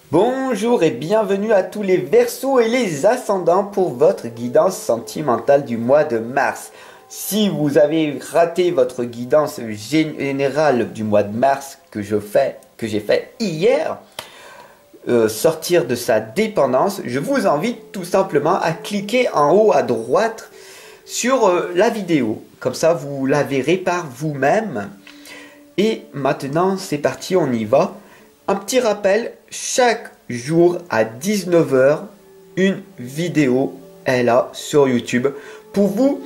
Bonjour et bienvenue à tous les Verseaux et les Ascendants pour votre guidance sentimentale du mois de mars. Si vous avez raté votre guidance générale du mois de mars que j'ai fait hier, sortir de sa dépendance, je vous invite tout simplement à cliquer en haut à droite sur la vidéo. Comme ça, vous la verrez par vous-même. Et maintenant, c'est parti, on y va. Un petit rappel, chaque jour à 19 h, une vidéo est là sur YouTube pour vous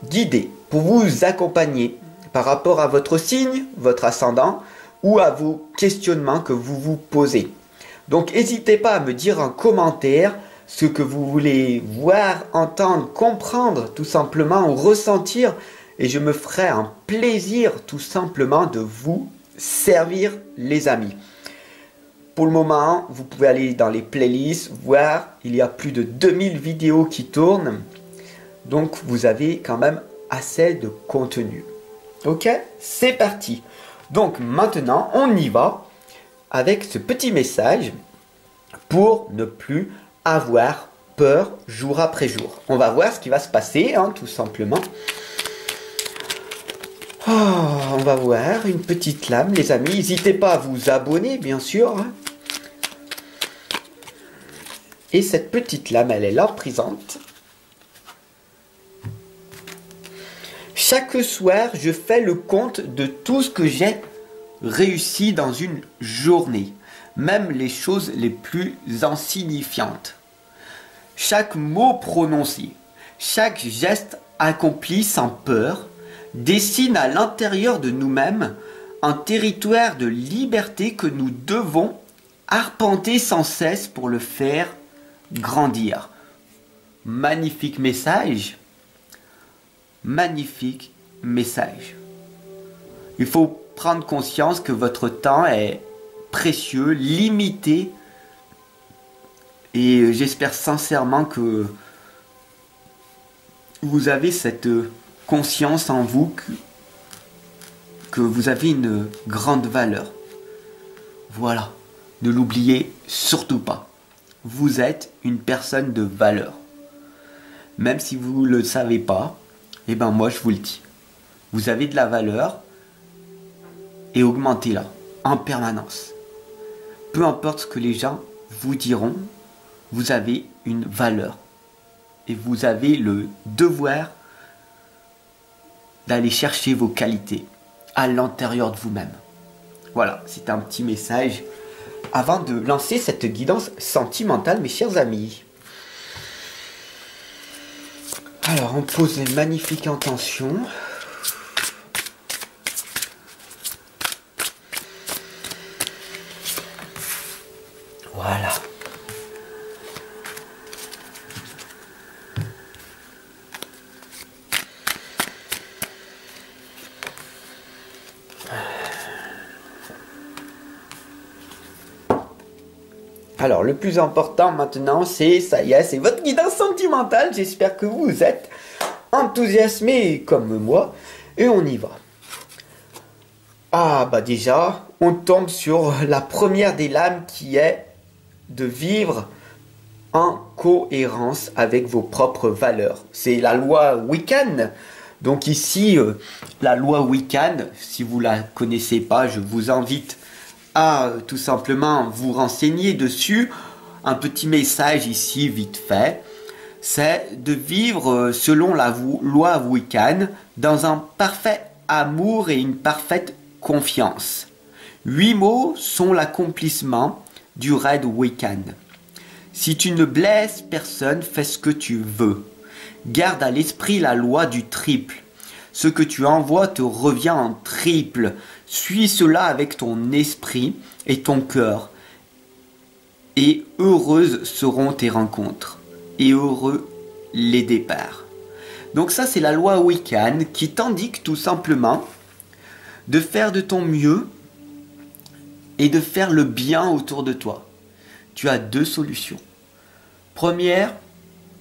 guider, pour vous accompagner par rapport à votre signe, votre ascendant ou à vos questionnements que vous vous posez. Donc n'hésitez pas à me dire en commentaire ce que vous voulez voir, entendre, comprendre tout simplement ou ressentir et je me ferai un plaisir tout simplement de vous servir les amis. Pour le moment, vous pouvez aller dans les playlists, voir, il y a plus de 2000 vidéos qui tournent. Donc vous avez quand même assez de contenu. Ok, c'est parti. Donc maintenant, on y va avec ce petit message pour ne plus avoir peur jour après jour. On va voir ce qui va se passer, tout simplement. Oh, on va voir une petite lame, les amis. N'hésitez pas à vous abonner, bien sûr. Et cette petite lame, elle est là, présente. Chaque soir, je fais le compte de tout ce que j'ai réussi dans une journée. Même les choses les plus insignifiantes. Chaque mot prononcé, chaque geste accompli sans peur, dessine à l'intérieur de nous-mêmes un territoire de liberté que nous devons arpenter sans cesse pour le faire grandir. Magnifique message. Magnifique message. Il faut prendre conscience que votre temps est précieux, limité et j'espère sincèrement que vous avez cette conscience en vous que vous avez une grande valeur. Voilà, ne l'oubliez surtout pas. Vous êtes une personne de valeur. Même si vous ne le savez pas, eh ben moi je vous le dis. Vous avez de la valeur et augmentez-la en permanence. Peu importe ce que les gens vous diront, vous avez une valeur. Et vous avez le devoir d'aller chercher vos qualités à l'intérieur de vous-même. Voilà, c'est un petit message avant de lancer cette guidance sentimentale, mes chers amis. Alors, on pose une magnifique intention. Voilà. Alors, le plus important maintenant, c'est, ça y est, c'est votre guidance sentimentale. J'espère que vous êtes enthousiasmés comme moi. Et on y va. Ah, bah déjà, on tombe sur la première des lames qui est de vivre en cohérence avec vos propres valeurs. C'est la loi Wiccan. Donc ici, la loi Wiccan, si vous la connaissez pas, je vous invite à tout simplement vous renseigner dessus. Un petit message ici vite fait, c'est de vivre selon la loi Wiccan dans un parfait amour et une parfaite confiance. 8 mots sont l'accomplissement du raid Wiccan. Si tu ne blesses personne, fais ce que tu veux. Garde à l'esprit la loi du triple. Ce que tu envoies te revient en triple. Suis cela avec ton esprit et ton cœur. Et heureuses seront tes rencontres. Et heureux les départs. Donc ça, c'est la loi Wiccan qui t'indique tout simplement de faire de ton mieux et de faire le bien autour de toi. Tu as 2 solutions. Première,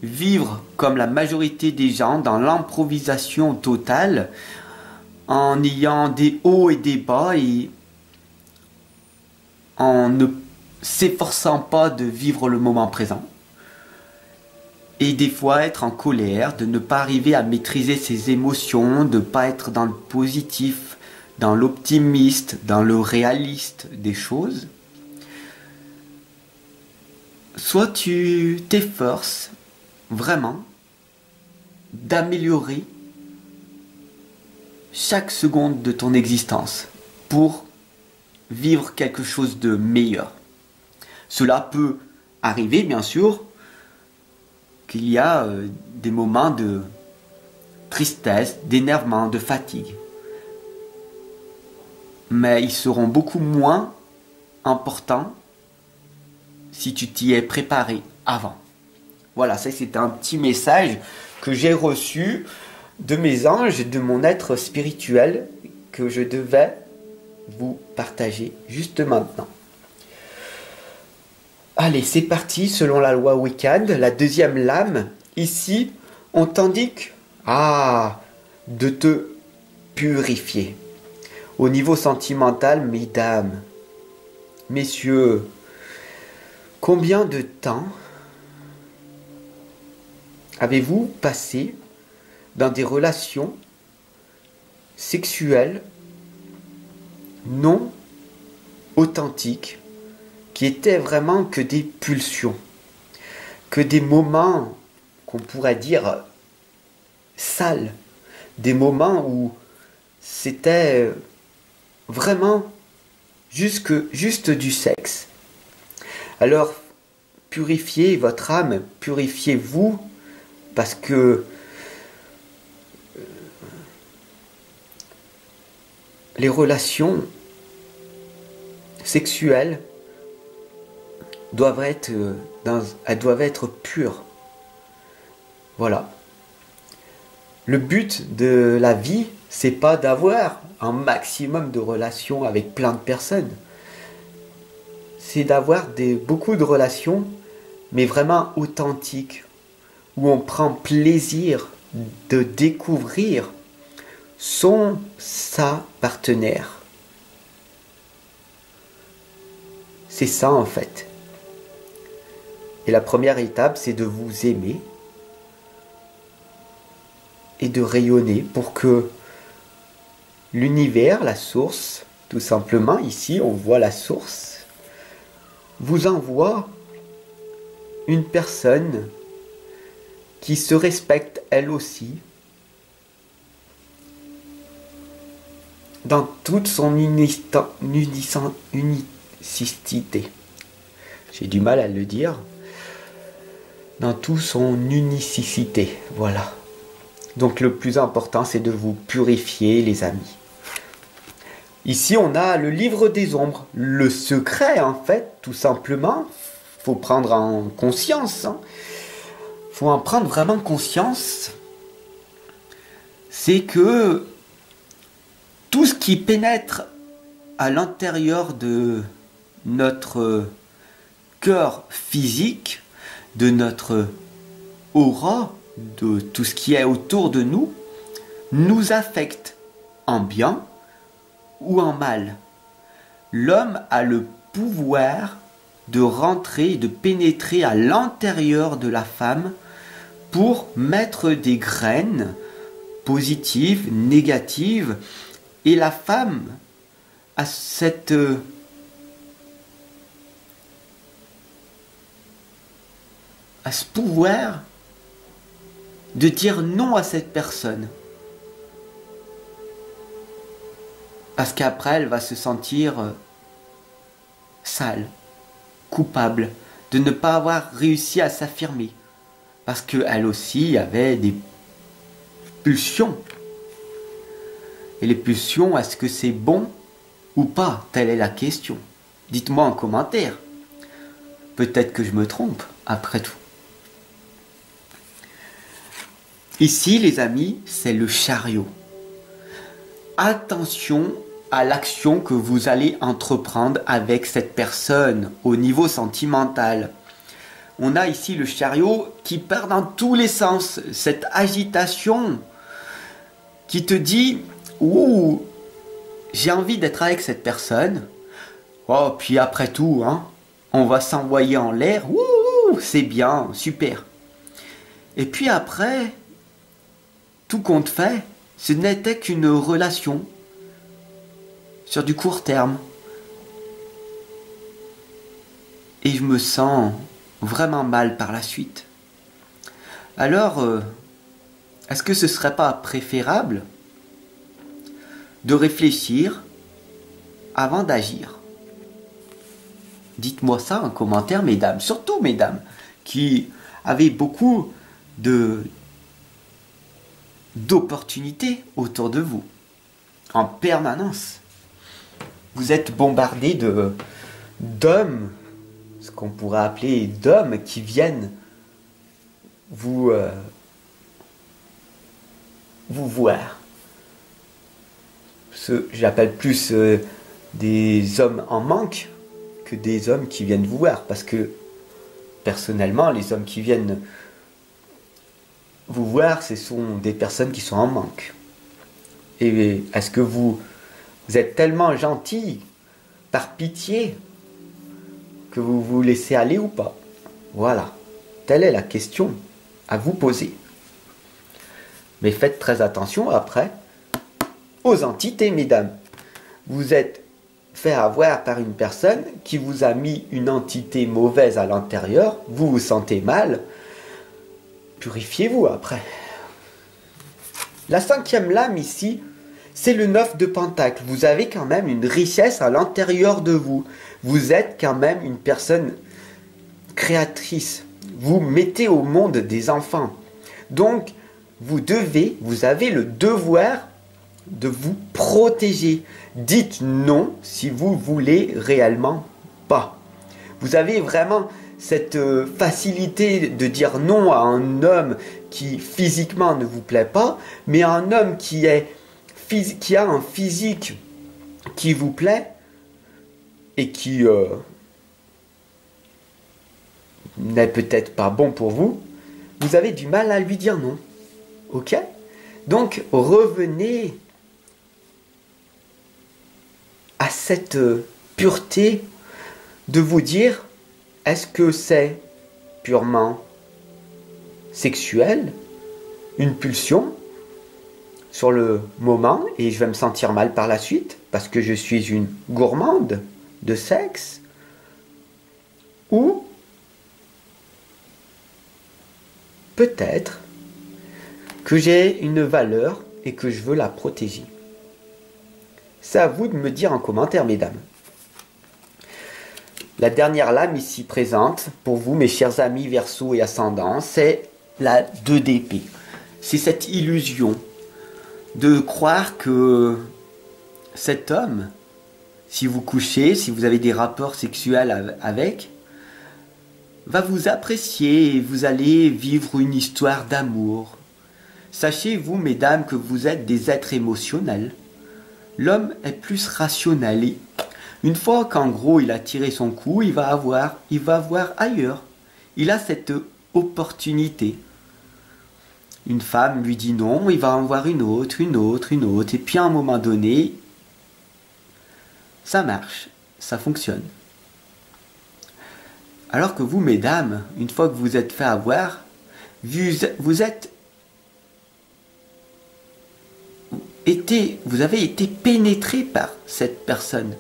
vivre comme la majorité des gens dans l'improvisation totale en ayant des hauts et des bas et en ne s'efforçant pas de vivre le moment présent. Et des fois être en colère, de ne pas arriver à maîtriser ses émotions, de ne pas être dans le positif, dans l'optimiste, dans le réaliste des choses. Soit tu t'efforces vraiment d'améliorer chaque seconde de ton existence pour vivre quelque chose de meilleur. Cela peut arriver, bien sûr, qu'il y a des moments de tristesse, d'énervement, de fatigue. Mais ils seront beaucoup moins importants si tu t'y es préparé avant. Voilà, ça c'est un petit message que j'ai reçu de mes anges et de mon être spirituel que je devais vous partager juste maintenant. Allez, c'est parti, selon la loi Wiccan, la deuxième lame. Ici, on t'indique de te purifier. Au niveau sentimental, mesdames, messieurs, combien de temps avez-vous passé dans des relations sexuelles non authentiques, qui étaient vraiment que des pulsions, que des moments qu'on pourrait dire sales, des moments où c'était vraiment juste du sexe. Alors, purifiez votre âme, purifiez-vous, parce que les relations sexuelles elles doivent être pures. Voilà. Le but de la vie, c'est pas d'avoir un maximum de relations avec plein de personnes. C'est d'avoir beaucoup de relations, mais vraiment authentiques, où on prend plaisir de découvrir sa partenaire. C'est ça en fait. Et la première étape, c'est de vous aimer et de rayonner pour que l'univers, la source, tout simplement, ici on voit la source, vous envoie une personne qui se respecte elle aussi dans toute son unicité. J'ai du mal à le dire. Dans toute son unicité, voilà. Donc le plus important, c'est de vous purifier, les amis. Ici, on a le livre des ombres. Le secret, en fait, tout simplement, faut prendre en conscience. Faut en prendre vraiment conscience. C'est que tout ce qui pénètre à l'intérieur de notre cœur physique, de notre aura, de tout ce qui est autour de nous, nous affecte en bien ou en mal. L'homme a le pouvoir de rentrer, de pénétrer à l'intérieur de la femme pour mettre des graines positives, négatives, et la femme a ce pouvoir de dire non à cette personne. Parce qu'après, elle va se sentir sale, coupable, de ne pas avoir réussi à s'affirmer. Parce qu'elle aussi avait des pulsions. Et les pulsions, est-ce que c'est bon ou pas? Telle est la question. Dites-moi en commentaire. Peut-être que je me trompe, après tout. Ici, les amis, c'est le chariot. Attention à l'action que vous allez entreprendre avec cette personne au niveau sentimental. On a ici le chariot qui part dans tous les sens. Cette agitation qui te dit « Ouh, j'ai envie d'être avec cette personne. Oh, puis après tout, hein, On va s'envoyer en l'air. Ouh, c'est bien, super. Et puis après, tout compte fait, ce n'était qu'une relation sur du court terme. Et je me sens vraiment mal par la suite. Alors, est-ce que ce serait pas préférable de réfléchir avant d'agir? Dites-moi ça en commentaire, mesdames. Surtout, mesdames, qui avez beaucoup d'opportunités autour de vous. En permanence. Vous êtes bombardés d'hommes, ce qu'on pourrait appeler d'hommes qui viennent vous voir. J'appelle plus des hommes en manque que des hommes qui viennent vous voir. Parce que, personnellement, les hommes qui viennent vous voir, ce sont des personnes qui sont en manque. Et est-ce que vous êtes tellement gentil, par pitié, que vous vous laissez aller ou pas? Voilà. Telle est la question à vous poser. Mais faites très attention après aux entités, mesdames. Vous êtes fait avoir par une personne qui vous a mis une entité mauvaise à l'intérieur, vous vous sentez mal, purifiez-vous après. La 5e lame ici, c'est le 9 de Pentacle. Vous avez quand même une richesse à l'intérieur de vous. Vous êtes quand même une personne créatrice. Vous mettez au monde des enfants. Donc, vous avez le devoir de vous protéger. Dites non si vous voulez réellement pas. Vous avez vraiment cette facilité de dire non à un homme qui physiquement ne vous plaît pas, mais à un homme qui a un physique qui vous plaît et qui n'est peut-être pas bon pour vous, vous avez du mal à lui dire non. Ok? Donc revenez à cette pureté de vous dire, est-ce que c'est purement sexuel, une pulsion sur le moment et je vais me sentir mal par la suite parce que je suis une gourmande de sexe, ou peut-être que j'ai une valeur et que je veux la protéger. C'est à vous de me dire en commentaire, mesdames. La dernière lame ici présente, pour vous, mes chers amis Verseau et Ascendant, c'est la 2 d'épée. C'est cette illusion de croire que cet homme, si vous couchez, si vous avez des rapports sexuels avec, va vous apprécier et vous allez vivre une histoire d'amour. Sachez, vous, mesdames, que vous êtes des êtres émotionnels. L'homme est plus rationnel. Et une fois qu'en gros il a tiré son coup, il va voir ailleurs. Il a cette opportunité. Une femme lui dit non, il va en voir une autre. Et puis à un moment donné, ça marche, ça fonctionne. Alors que vous, mesdames, une fois que vous êtes fait avoir, vous avez été pénétré par cette personne.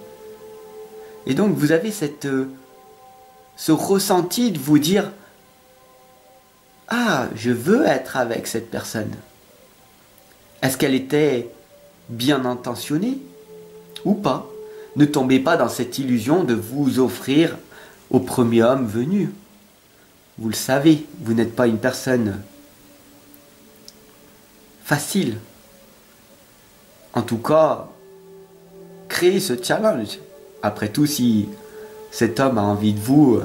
Et donc vous avez ce ressenti de vous dire, ah, je veux être avec cette personne. Est-ce qu'elle était bien intentionnée ou pas? Ne tombez pas dans cette illusion de vous offrir au premier homme venu. Vous le savez, vous n'êtes pas une personne facile. En tout cas, créez ce challenge. Après tout, si cet homme a envie de vous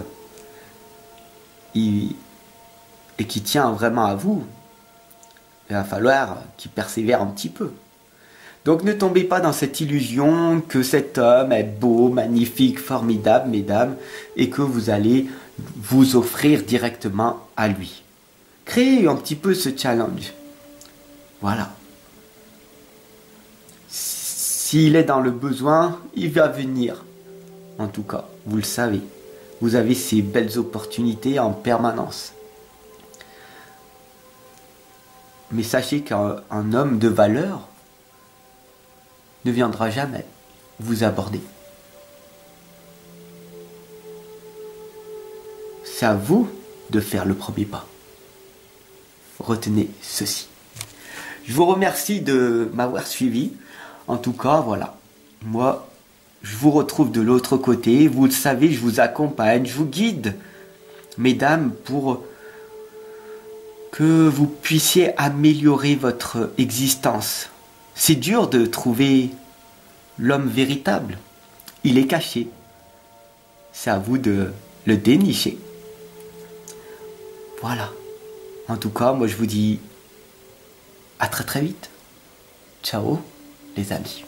et qui tient vraiment à vous, il va falloir qu'il persévère un petit peu. Donc ne tombez pas dans cette illusion que cet homme est beau, magnifique, formidable, mesdames, et que vous allez vous offrir directement à lui. Créez un petit peu ce challenge. Voilà. S'il est dans le besoin, il va venir. En tout cas, vous le savez. Vous avez ces belles opportunités en permanence. Mais sachez qu'un homme de valeur ne viendra jamais vous aborder. C'est à vous de faire le premier pas. Retenez ceci. Je vous remercie de m'avoir suivi. En tout cas, voilà. Moi, je vous retrouve de l'autre côté. Vous le savez, je vous accompagne, je vous guide, mesdames, pour que vous puissiez améliorer votre existence. C'est dur de trouver l'homme véritable. Il est caché. C'est à vous de le dénicher. Voilà. En tout cas, moi je vous dis à très très vite. Ciao les amis.